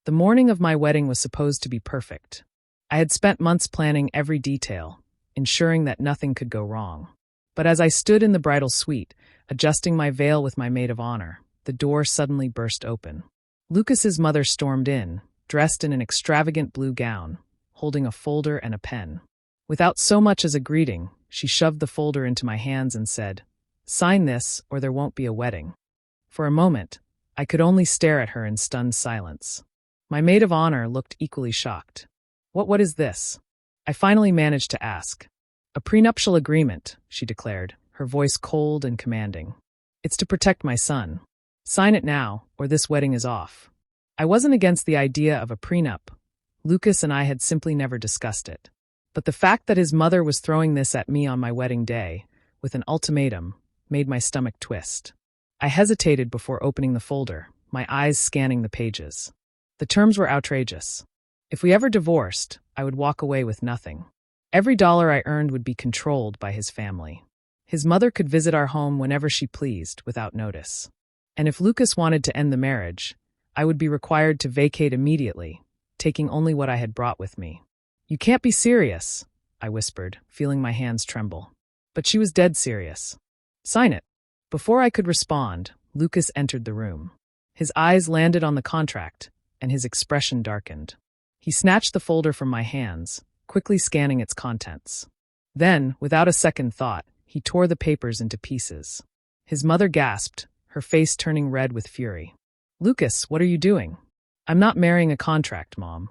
The morning of my wedding was supposed to be perfect. I had spent months planning every detail, ensuring that nothing could go wrong. But as I stood in the bridal suite, adjusting my veil with my maid of honor, the door suddenly burst open. Lucas's mother stormed in, dressed in an extravagant blue gown, holding a folder and a pen. Without so much as a greeting, she shoved the folder into my hands and said, "Sign this, or there won't be a wedding." For a moment, I could only stare at her in stunned silence. My maid of honor looked equally shocked. What is this?" I finally managed to ask. "A prenuptial agreement," she declared, her voice cold and commanding. "It's to protect my son. Sign it now, or this wedding is off." I wasn't against the idea of a prenup. Lucas and I had simply never discussed it. But the fact that his mother was throwing this at me on my wedding day, with an ultimatum, made my stomach twist. I hesitated before opening the folder, my eyes scanning the pages. The terms were outrageous. If we ever divorced, I would walk away with nothing. Every dollar I earned would be controlled by his family. His mother could visit our home whenever she pleased, without notice. And if Lucas wanted to end the marriage, I would be required to vacate immediately, taking only what I had brought with me. "You can't be serious," I whispered, feeling my hands tremble. But she was dead serious. "Sign it." Before I could respond, Lucas entered the room. His eyes landed on the contract, and his expression darkened. He snatched the folder from my hands, quickly scanning its contents. Then, without a second thought, he tore the papers into pieces. His mother gasped, her face turning red with fury. "Lucas, what are you doing?" "I'm not marrying a contract, Mom.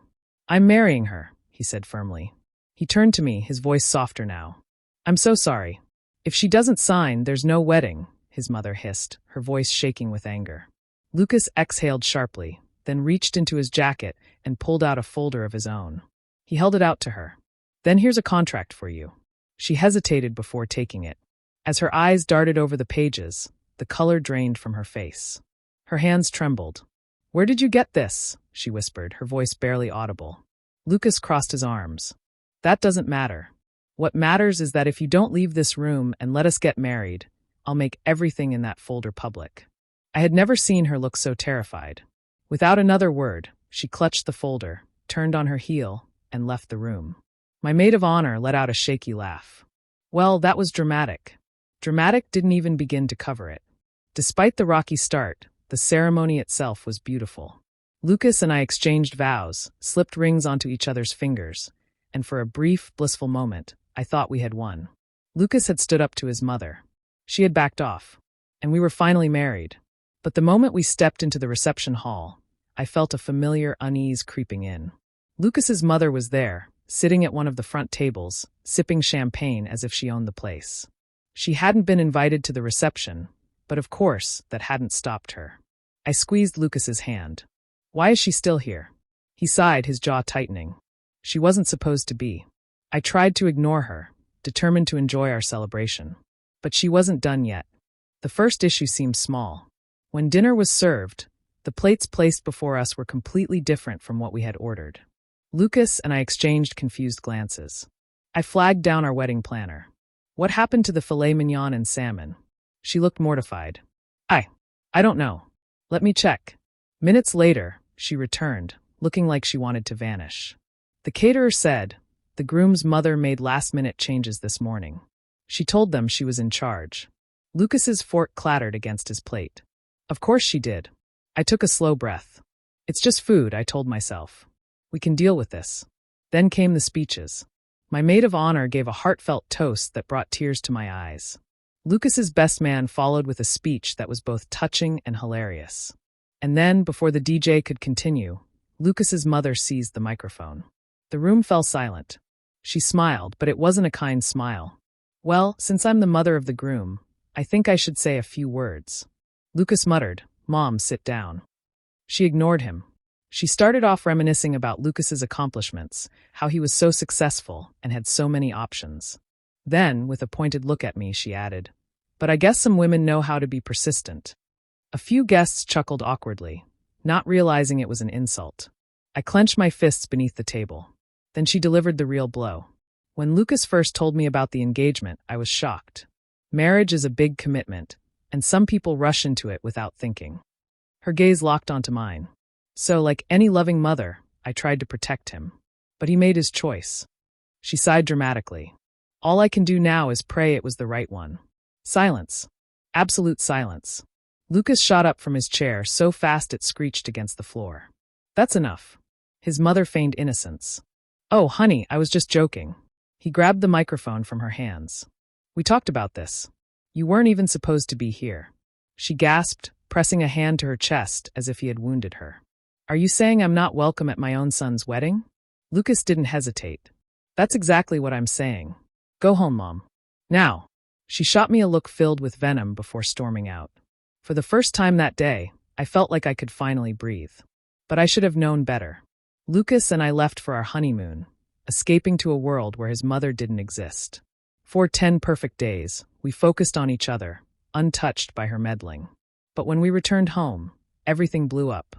I'm marrying her," he said firmly. He turned to me, his voice softer now. "I'm so sorry. If she doesn't sign, there's no wedding," his mother hissed, her voice shaking with anger. Lucas exhaled sharply, then reached into his jacket and pulled out a folder of his own. He held it out to her. "Then here's a contract for you." She hesitated before taking it. As her eyes darted over the pages, the color drained from her face. Her hands trembled. "Where did you get this?" she whispered, her voice barely audible. Lucas crossed his arms. "That doesn't matter. What matters is that if you don't leave this room and let us get married, I'll make everything in that folder public." I had never seen her look so terrified. Without another word, she clutched the folder, turned on her heel, and left the room. My maid of honor let out a shaky laugh. Well, that was dramatic. Dramatic didn't even begin to cover it. Despite the rocky start, the ceremony itself was beautiful. Lucas and I exchanged vows, slipped rings onto each other's fingers, and for a brief, blissful moment, I thought we had won. Lucas had stood up to his mother. She had backed off, and we were finally married. But the moment we stepped into the reception hall, I felt a familiar unease creeping in. Lucas's mother was there, sitting at one of the front tables, sipping champagne as if she owned the place. She hadn't been invited to the reception, but of course, that hadn't stopped her. I squeezed Lucas's hand. "Why is she still here?" He sighed, his jaw tightening. "She wasn't supposed to be." I tried to ignore her, determined to enjoy our celebration. But she wasn't done yet. The first issue seemed small. When dinner was served, the plates placed before us were completely different from what we had ordered. Lucas and I exchanged confused glances. I flagged down our wedding planner. "What happened to the filet mignon and salmon?" She looked mortified. I don't know. Let me check." Minutes later, she returned, looking like she wanted to vanish. The caterer said, "The groom's mother made last-minute changes this morning. She told them she was in charge." Lucas's fork clattered against his plate. "Of course she did." I took a slow breath. "It's just food," I told myself. "We can deal with this." Then came the speeches. My maid of honor gave a heartfelt toast that brought tears to my eyes. Lucas's best man followed with a speech that was both touching and hilarious. And then, before the DJ could continue, Lucas's mother seized the microphone. The room fell silent. She smiled, but it wasn't a kind smile. "Well, since I'm the mother of the groom, I think I should say a few words." Lucas muttered, "Mom, sit down." She ignored him. She started off reminiscing about Lucas's accomplishments, how he was so successful and had so many options. Then, with a pointed look at me, she added, "But I guess some women know how to be persistent." A few guests chuckled awkwardly, not realizing it was an insult. I clenched my fists beneath the table. Then she delivered the real blow. When Lucas first told me about the engagement, I was shocked. Marriage is a big commitment, and some people rush into it without thinking. Her gaze locked onto mine. So, like any loving mother, I tried to protect him. But he made his choice. She sighed dramatically. All I can do now is pray it was the right one. Silence. Absolute silence. Lucas shot up from his chair so fast it screeched against the floor. That's enough. His mother feigned innocence. Oh, honey, I was just joking. He grabbed the microphone from her hands. We talked about this. You weren't even supposed to be here. She gasped, pressing a hand to her chest as if he had wounded her. Are you saying I'm not welcome at my own son's wedding? Lucas didn't hesitate. That's exactly what I'm saying. Go home, Mom. Now. She shot me a look filled with venom before storming out. For the first time that day, I felt like I could finally breathe. But I should have known better. Lucas and I left for our honeymoon, escaping to a world where his mother didn't exist. For 10 perfect days, we focused on each other, untouched by her meddling. But when we returned home, everything blew up.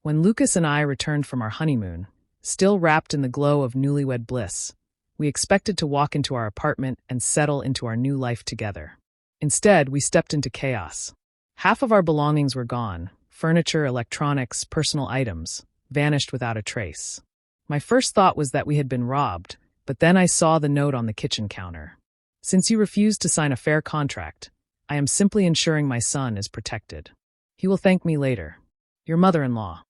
When Lucas and I returned from our honeymoon, still wrapped in the glow of newlywed bliss, we expected to walk into our apartment and settle into our new life together. Instead, we stepped into chaos. Half of our belongings were gone. Furniture, electronics, personal items vanished without a trace. My first thought was that we had been robbed, but then I saw the note on the kitchen counter. Since you refused to sign a fair contract, I am simply ensuring my son is protected. He will thank me later. Your mother-in-law.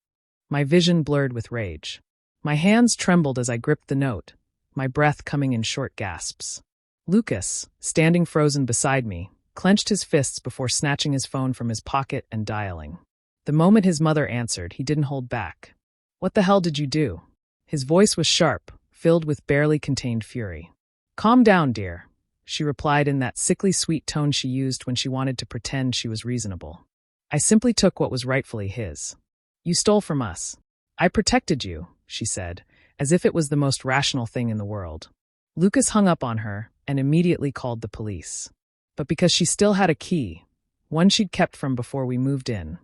My vision blurred with rage. My hands trembled as I gripped the note, my breath coming in short gasps. Lucas, standing frozen beside me, clenched his fists before snatching his phone from his pocket and dialing. The moment his mother answered, he didn't hold back. What the hell did you do? His voice was sharp, filled with barely contained fury. Calm down, dear, she replied in that sickly sweet tone she used when she wanted to pretend she was reasonable. I simply took what was rightfully his. You stole from us. I protected you, she said, as if it was the most rational thing in the world. Lucas hung up on her and immediately called the police. But because she still had a key, one she'd kept from before we moved in,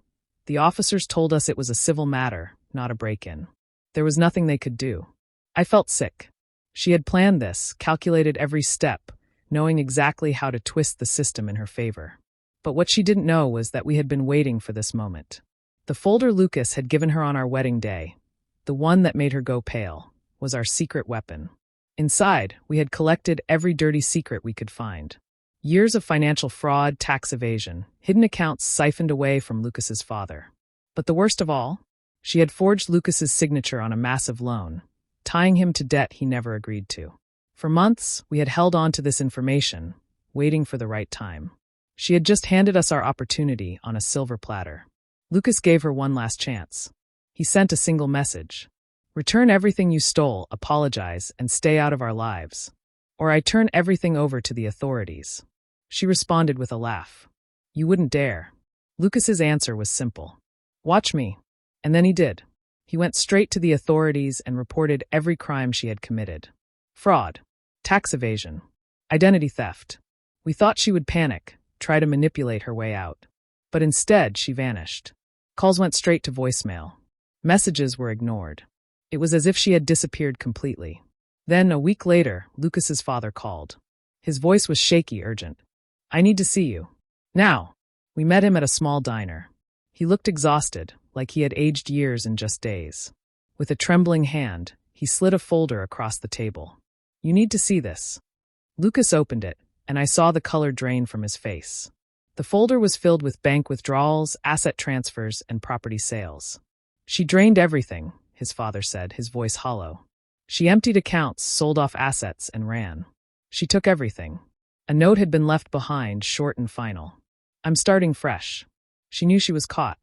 the officers told us it was a civil matter, not a break-in. There was nothing they could do. I felt sick. She had planned this, calculated every step, knowing exactly how to twist the system in her favor. But what she didn't know was that we had been waiting for this moment. The folder Lucas had given her on our wedding day, the one that made her go pale, was our secret weapon. Inside, we had collected every dirty secret we could find. Years of financial fraud, tax evasion, hidden accounts siphoned away from Lucas's father. But the worst of all, she had forged Lucas's signature on a massive loan, tying him to debt he never agreed to. For months, we had held on to this information, waiting for the right time. She had just handed us our opportunity on a silver platter. Lucas gave her one last chance. He sent a single message. Return everything you stole, apologize, and stay out of our lives. Or I turn everything over to the authorities. She responded with a laugh. You wouldn't dare. Lucas's answer was simple. Watch me. And then he did. He went straight to the authorities and reported every crime she had committed. Fraud, tax evasion, identity theft. We thought she would panic, try to manipulate her way out. But instead, she vanished. Calls went straight to voicemail. Messages were ignored. It was as if she had disappeared completely. Then, a week later, Lucas's father called. His voice was shaky, urgent. I need to see you. Now. We met him at a small diner. He looked exhausted, like he had aged years in just days. With a trembling hand, he slid a folder across the table. You need to see this. Lucas opened it, and I saw the color drain from his face. The folder was filled with bank withdrawals, asset transfers, and property sales. She drained everything, his father said, his voice hollow. She emptied accounts, sold off assets, and ran. She took everything. A note had been left behind, short and final. I'm starting fresh. She knew she was caught,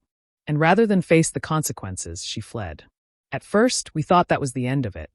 and rather than face the consequences, she fled. At first, we thought that was the end of it.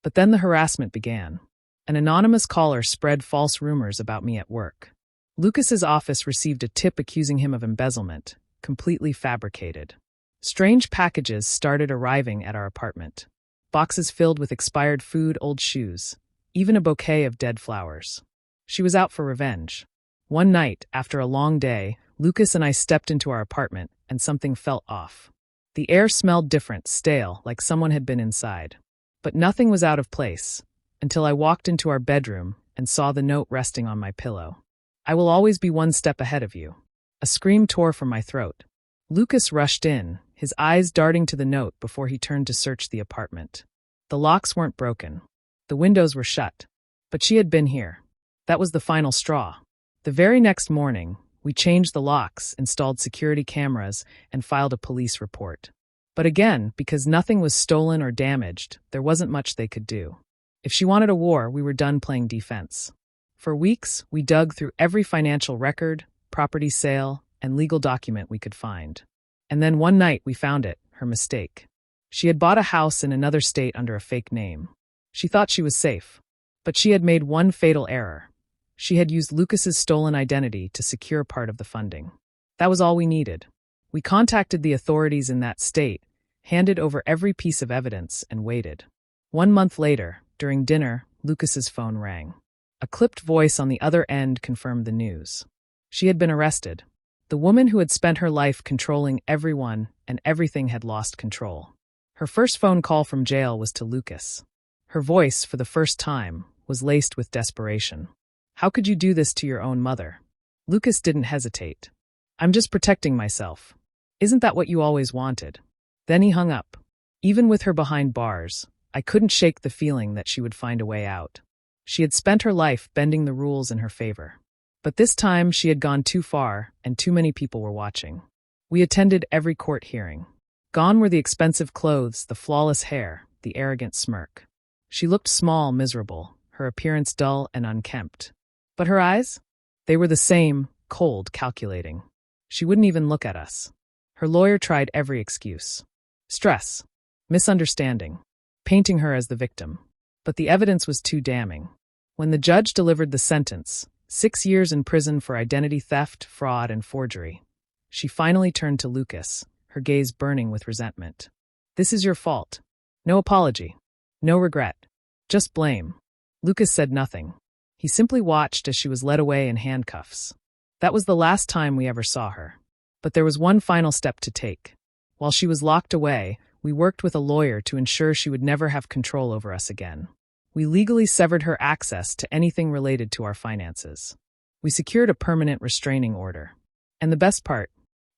But then the harassment began. An anonymous caller spread false rumors about me at work. Lucas's office received a tip accusing him of embezzlement, completely fabricated. Strange packages started arriving at our apartment. Boxes filled with expired food, old shoes, even a bouquet of dead flowers. She was out for revenge. One night, after a long day, Lucas and I stepped into our apartment, and something felt off. The air smelled different, stale, like someone had been inside. But nothing was out of place, until I walked into our bedroom and saw the note resting on my pillow. I will always be one step ahead of you. A scream tore from my throat. Lucas rushed in, his eyes darting to the note before he turned to search the apartment. The locks weren't broken. The windows were shut. But she had been here. That was the final straw. The very next morning, we changed the locks, installed security cameras, and filed a police report. But again, because nothing was stolen or damaged, there wasn't much they could do. If she wanted a war, we were done playing defense. For weeks, we dug through every financial record, property sale, and legal document we could find. And then one night we found it, her mistake. She had bought a house in another state under a fake name. She thought she was safe. But she had made one fatal error. She had used Lucas's stolen identity to secure part of the funding. That was all we needed. We contacted the authorities in that state, handed over every piece of evidence, and waited. 1 month later, during dinner, Lucas's phone rang. A clipped voice on the other end confirmed the news. She had been arrested. The woman who had spent her life controlling everyone and everything had lost control. Her first phone call from jail was to Lucas. Her voice, for the first time, was laced with desperation. "How could you do this to your own mother?" Lucas didn't hesitate. "I'm just protecting myself. Isn't that what you always wanted?" Then he hung up. Even with her behind bars, I couldn't shake the feeling that she would find a way out. She had spent her life bending the rules in her favor. But this time she had gone too far, and too many people were watching. We attended every court hearing. Gone were the expensive clothes, the flawless hair, the arrogant smirk. She looked small, miserable, her appearance dull and unkempt. But her eyes? They were the same, cold, calculating. She wouldn't even look at us. Her lawyer tried every excuse. Stress. Misunderstanding. Painting her as the victim. But the evidence was too damning. When the judge delivered the sentence, 6 years in prison for identity theft, fraud, and forgery, she finally turned to Lucas, her gaze burning with resentment. "This is your fault. No apology. No regret. Just blame." Lucas said nothing. He simply watched as she was led away in handcuffs. That was the last time we ever saw her. But there was one final step to take. While she was locked away, we worked with a lawyer to ensure she would never have control over us again. We legally severed her access to anything related to our finances. We secured a permanent restraining order. And the best part,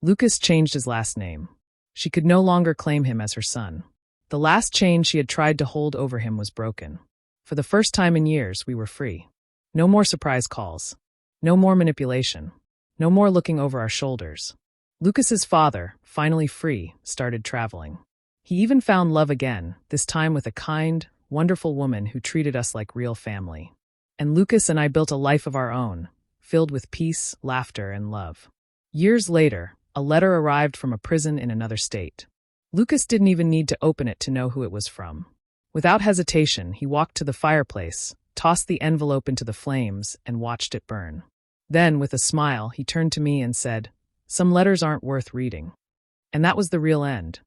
Lucas changed his last name. She could no longer claim him as her son. The last chain she had tried to hold over him was broken. For the first time in years, we were free. No more surprise calls. No more manipulation. No more looking over our shoulders. Lucas's father, finally free, started traveling. He even found love again, this time with a kind, wonderful woman who treated us like real family. And Lucas and I built a life of our own, filled with peace, laughter, and love. Years later, a letter arrived from a prison in another state. Lucas didn't even need to open it to know who it was from. Without hesitation, he walked to the fireplace, tossed the envelope into the flames, and watched it burn. Then, with a smile, he turned to me and said, "Some letters aren't worth reading." And that was the real end.